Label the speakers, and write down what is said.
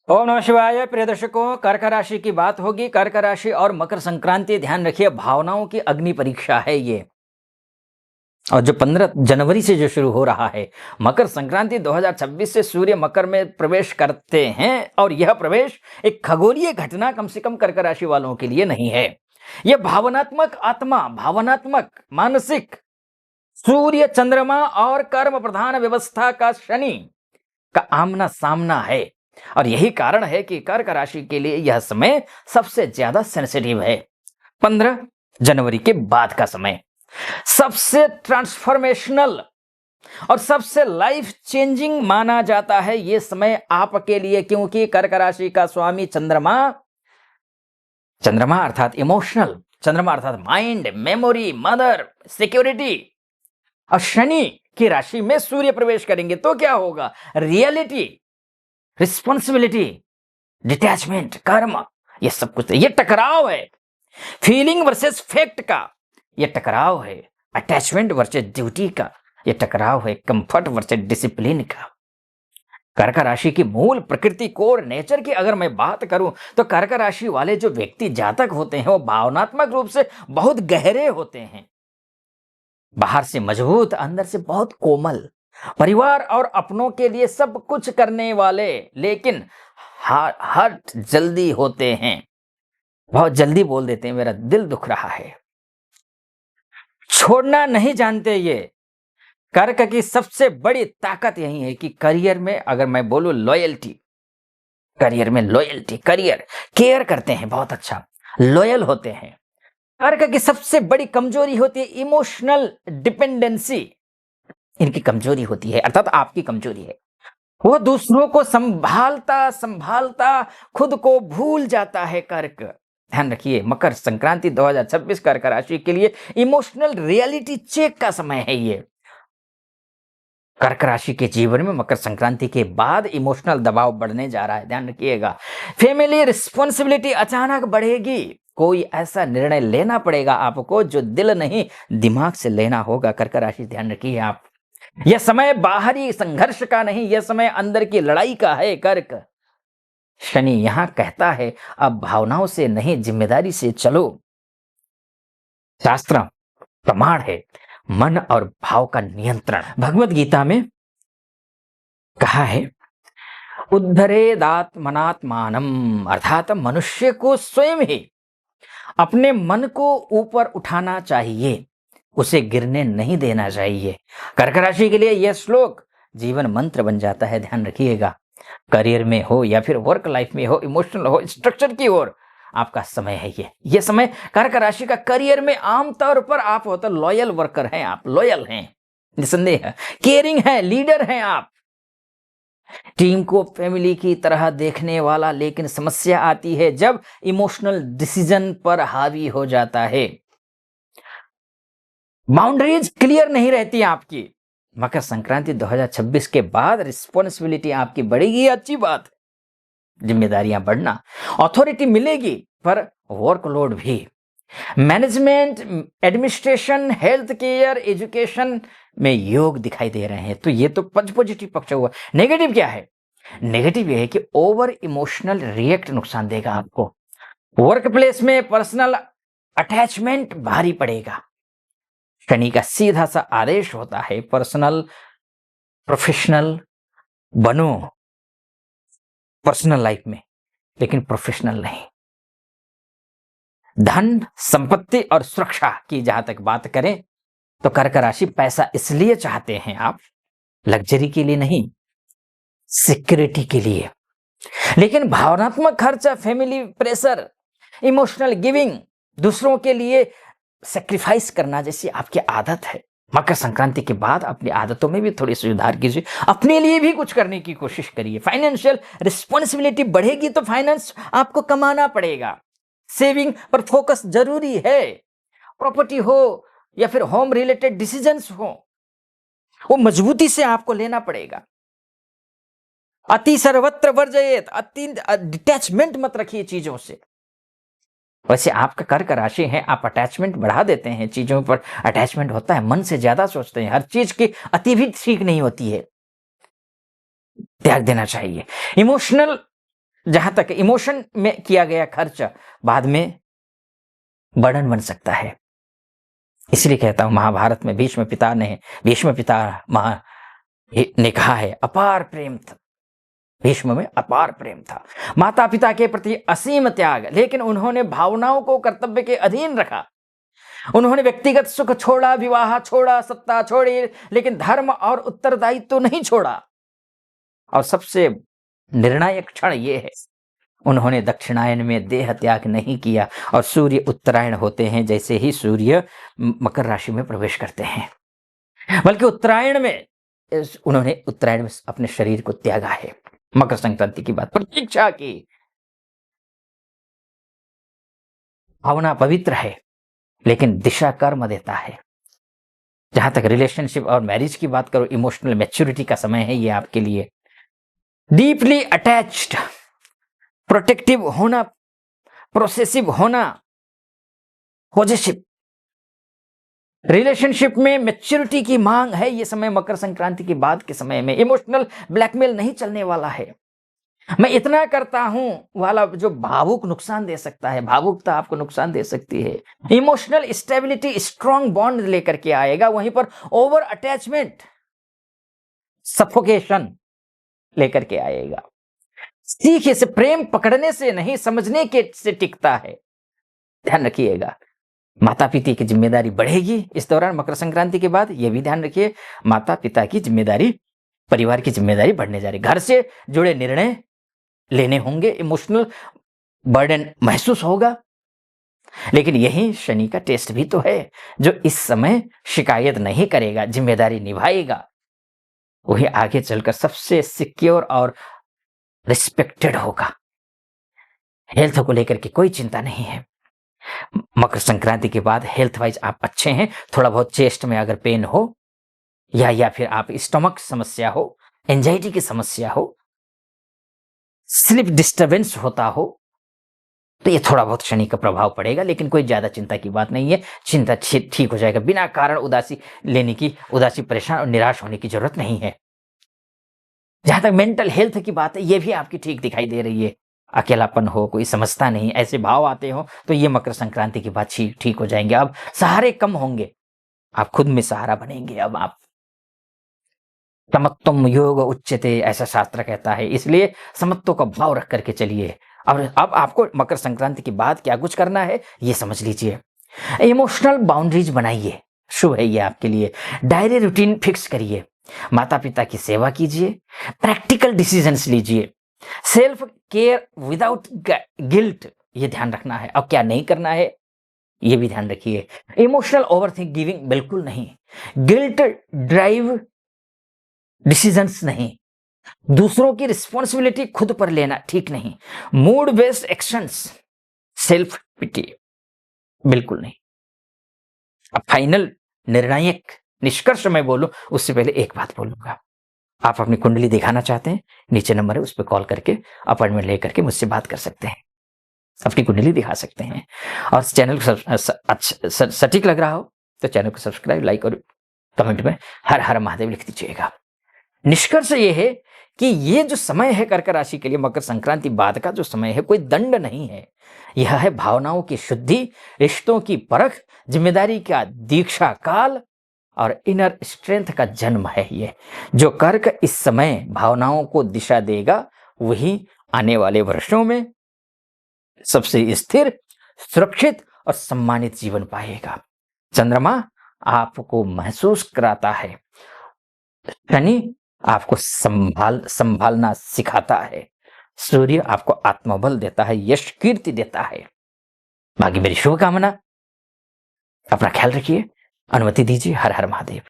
Speaker 1: ओम नमः शिवाय। प्रिय दर्शकों, कर्क राशि की बात होगी। कर्क राशि और मकर संक्रांति, ध्यान रखिए, भावनाओं की अग्नि परीक्षा है ये। और जो 15 जनवरी से जो शुरू हो रहा है, मकर संक्रांति 2026 से सूर्य मकर में प्रवेश करते हैं। और यह प्रवेश एक खगोलीय घटना कम से कम कर्क राशि वालों के लिए नहीं है। यह भावनात्मक आत्मा, भावनात्मक मानसिक सूर्य, चंद्रमा और कर्म प्रधान व्यवस्था का शनि का आमना सामना है। और यही कारण है कि कर्क राशि के लिए यह समय सबसे ज्यादा सेंसिटिव है। 15 जनवरी के बाद का समय सबसे ट्रांसफॉर्मेशनल और सबसे लाइफ चेंजिंग माना जाता है ये समय आपके लिए, क्योंकि कर्क राशि का स्वामी चंद्रमा, चंद्रमा अर्थात इमोशनल, चंद्रमा अर्थात माइंड, मेमोरी, मदर, सिक्योरिटी, और शनि की राशि में सूर्य प्रवेश करेंगे तो क्या होगा? रियलिटी, रिस्पॉन्सिबिलिटी, डिटैचमेंट, कर्म, ये सब कुछ, ये टकराव है। फीलिंग वर्सेस फैक्ट का ये टकराव है। अटैचमेंट वर्सेस ड्यूटी का ये टकराव है। कंफर्ट वर्सेस डिसिप्लिन का। कर्क राशि की मूल प्रकृति, कोर नेचर की अगर मैं बात करूं तो कर्क राशि वाले जो व्यक्ति जातक होते हैं वो भावनात्मक रूप से बहुत गहरे होते हैं। बाहर से मजबूत, अंदर से बहुत कोमल, परिवार और अपनों के लिए सब कुछ करने वाले, लेकिन हर्ट जल्दी होते हैं। बहुत जल्दी बोल देते हैं मेरा दिल दुख रहा है, छोड़ना नहीं जानते। ये कर्क की सबसे बड़ी ताकत यही है कि करियर में अगर मैं बोलूं लॉयल्टी, करियर में लॉयल्टी, करियर केयर करते हैं, बहुत अच्छा लॉयल होते हैं। कर्क की सबसे बड़ी कमजोरी होती है इमोशनल डिपेंडेंसी। इनकी कमजोरी होती है, अर्थात आपकी कमजोरी है। वो दूसरों को संभालता संभालता खुद को भूल जाता है कर्क। ध्यान रखिए, मकर संक्रांति 2026 कर्क राशि के लिए इमोशनल रियलिटी चेक का समय है ये। कर्क राशि के जीवन में मकर संक्रांति के बाद इमोशनल दबाव बढ़ने जा रहा है, ध्यान रखिएगा। फैमिली रिस्पॉन्सिबिलिटी अचानक बढ़ेगी। कोई ऐसा निर्णय लेना पड़ेगा आपको जो दिल नहीं दिमाग से लेना होगा। कर्क राशि, ध्यान रखिए आप, यह समय बाहरी संघर्ष का नहीं, यह समय अंदर की लड़ाई का है। कर्क शनि यहां कहता है अब भावनाओं से नहीं, जिम्मेदारी से चलो। शास्त्र प्रमाण है मन और भाव का नियंत्रण। भगवत गीता में कहा है उद्धरेदात्मनात्मानम, अर्थात मनुष्य को स्वयं ही अपने मन को ऊपर उठाना चाहिए, उसे गिरने नहीं देना चाहिए। कर्क राशि के लिए यह श्लोक जीवन मंत्र बन जाता है, ध्यान रखिएगा। करियर में हो या फिर वर्क लाइफ में हो, इमोशनल हो, स्ट्रक्चर की ओर आपका समय है ये समय कर्क राशि का। करियर में आमतौर पर आप हो तो लॉयल वर्कर हैं, आप लॉयल हैं निसंदेह, केयरिंग है, लीडर हैं आप, टीम को फैमिली की तरह देखने वाला। लेकिन समस्या आती है जब इमोशनल डिसीजन पर हावी हो जाता है, बाउंड्रीज क्लियर नहीं रहती आपकी। मकर संक्रांति 2026 के बाद रिस्पॉन्सिबिलिटी आपकी बढ़ेगी, अच्छी बात, जिम्मेदारियां बढ़ना, अथॉरिटी मिलेगी, पर वर्कलोड भी। Management, administration, health care, education में योग दिखाई दे रहे हैं। तो ये तो पॉजिटिव पक्ष हुआ। नेगेटिव क्या है? नेगेटिव ये है कि ओवर इमोशनल रिएक्ट नुकसान देगा आपको। वर्क प्लेस में पर्सनल अटैचमेंट भारी पड़ेगा। शनि का सीधा सा आदेश होता है पर्सनल प्रोफेशनल बनो पर्सनल लाइफ में, लेकिन प्रोफेशनल नहीं। धन, संपत्ति और सुरक्षा की जहां तक बात करें तो कर्क राशि पैसा इसलिए चाहते हैं आप, लग्जरी के लिए नहीं, सिक्योरिटी के लिए। लेकिन भावनात्मक खर्चा, फैमिली प्रेशर, इमोशनल गिविंग, दूसरों के लिए सेक्रीफाइस करना जैसी आपकी आदत है। मकर संक्रांति के बाद अपनी आदतों में भी थोड़ी सुधार कीजिए, अपने लिए भी कुछ करने की कोशिश करिए। फाइनेंशियल रिस्पॉन्सिबिलिटी बढ़ेगी तो फाइनेंस आपको कमाना पड़ेगा, सेविंग पर फोकस जरूरी है। प्रॉपर्टी हो या फिर होम रिलेटेड डिसीजंस हो, वो मजबूती से आपको लेना पड़ेगा। अति सर्वत्र वर्जयेत, अति डिटैचमेंट मत रखिए चीजों से। वैसे आपका कर्क राशि है, आप अटैचमेंट बढ़ा देते हैं, चीजों पर अटैचमेंट होता है, मन से ज्यादा सोचते हैं, हर चीज की अति भी ठीक नहीं होती है, त्याग देना चाहिए। इमोशनल जहां तक इमोशन में किया गया खर्च बाद में बर्डन बन सकता है। इसलिए कहता हूं, महाभारत में भीष्म पिता महा ने कहा है, अपार प्रेम था भीष्म में, अपार प्रेम था, माता पिता के प्रति असीम त्याग, लेकिन उन्होंने भावनाओं को कर्तव्य के अधीन रखा। उन्होंने व्यक्तिगत सुख छोड़ा, विवाह छोड़ा, सत्ता छोड़ी, लेकिन धर्म और उत्तरदायित्व तो नहीं छोड़ा। और सबसे निर्णायक क्षण ये है, उन्होंने दक्षिणायन में देह त्याग नहीं किया। और सूर्य उत्तरायण होते हैं जैसे ही सूर्य मकर राशि में प्रवेश करते हैं, बल्कि उत्तरायण में उन्होंने अपने शरीर को त्यागा है। मकर संक्रांति की बात, प्रतीक्षा की भावना पवित्र है, लेकिन दिशा कर्म देता है। जहां तक रिलेशनशिप और मैरिज की बात करो, इमोशनल मैच्योरिटी का समय है ये आपके लिए। डीपली अटैच्ड, प्रोटेक्टिव होना, प्रोसेसिव होना, पॉजिटिव रिलेशनशिप में मैच्योरिटी की मांग है ये समय, मकर संक्रांति के बाद के समय में। इमोशनल ब्लैकमेल नहीं चलने वाला है। मैं इतना करता हूं वाला जो भावुक नुकसान दे सकता है, भावुकता आपको नुकसान दे सकती है। इमोशनल स्टेबिलिटी स्ट्रॉन्ग बॉन्ड लेकर के आएगा, वहीं पर ओवर अटैचमेंट सफोकेशन लेकर के आएगा। सीख से प्रेम पकड़ने से नहीं, समझने के से टिकता है। ध्यान रखिएगा, माता पिता की जिम्मेदारी बढ़ेगी इस दौरान, मकर संक्रांति के बाद। यह भी ध्यान रखिए, माता पिता की जिम्मेदारी, परिवार की जिम्मेदारी बढ़ने जा रही। घर से जुड़े निर्णय लेने होंगे, इमोशनल बर्डन महसूस होगा। लेकिन यही शनि का टेस्ट भी तो है, जो इस समय शिकायत नहीं करेगा, जिम्मेदारी निभाएगा, वही आगे चलकर सबसे सिक्योर और रिस्पेक्टेड होगा। हेल्थ को लेकर के कोई चिंता नहीं है। मकर संक्रांति के बाद हेल्थ वाइज आप अच्छे हैं। थोड़ा बहुत चेस्ट में अगर पेन हो या फिर आप स्टमक समस्या हो, एंजाइटी की समस्या हो, स्लीप डिस्टरबेंस होता हो, तो ये थोड़ा बहुत शनि का प्रभाव पड़ेगा, लेकिन कोई ज्यादा चिंता की बात नहीं है। चिंता ठीक हो जाएगा। बिना कारण उदासी परेशान और निराश होने की जरूरत नहीं है। जहां तक मेंटल हेल्थ की बात है, ये भी आपकी ठीक दिखाई दे रही है। अकेलापन हो, कोई समझता नहीं, ऐसे भाव आते हो, तो ये मकर संक्रांति के बाद ठीक हो जाएंगे। अब सहारे कम होंगे, आप खुद में सहारा बनेंगे। अब आप समत्वम योग उच्यते, ऐसा शास्त्र कहता है, इसलिए समत्व का भाव रख करके चलिए। अब आपको मकर संक्रांति के बाद क्या कुछ करना है ये समझ लीजिए। इमोशनल बाउंड्रीज बनाइए, शुभ है ये आपके लिए। डायरी रूटीन फिक्स करिए, माता पिता की सेवा कीजिए, प्रैक्टिकल डिसीजंस लीजिए, सेल्फ केयर विदाउट गिल्ट, ये ध्यान रखना है। अब क्या नहीं करना है ये भी ध्यान रखिए। इमोशनल ओवरथिंक गिविंग बिल्कुल नहीं, गिल्ट ड्राइव डिसीजंस नहीं, दूसरों की रिस्पॉन्सिबिलिटी खुद पर लेना ठीक नहीं, mood based actions, self pity बिल्कुल नहीं। अब फाइनल निर्णायक निष्कर्ष मैं बोलूं उससे पहले एक बात बोलूंगा। आप अपनी कुंडली दिखाना चाहते हैं, नीचे नंबर है, उस पर कॉल करके अपॉइंटमेंट लेकर के मुझसे बात कर सकते हैं, अपनी कुंडली दिखा सकते हैं। और चैनल को सटीक लग रहा हो तो चैनल को सब्सक्राइब, लाइक और कमेंट में हर हर महादेव लिख दीजिएगा। निष्कर्ष ये है कि ये जो समय है कर्क राशि के लिए, मकर संक्रांति बाद का जो समय है, कोई दंड नहीं है। यह है भावनाओं की शुद्धि, रिश्तों की परख, जिम्मेदारी का दीक्षा काल और इनर स्ट्रेंथ का जन्म है। ये जो कर्क इस समय भावनाओं को दिशा देगा, वही आने वाले वर्षों में सबसे स्थिर, सुरक्षित और सम्मानित जीवन पाएगा। चंद्रमा आपको महसूस कराता है, शनि आपको संभालना सिखाता है, सूर्य आपको आत्मबल देता है, यश कीर्ति देता है। बाकी मेरी शुभकामना, अपना ख्याल रखिए, अनुमति दीजिए। हर हर महादेव।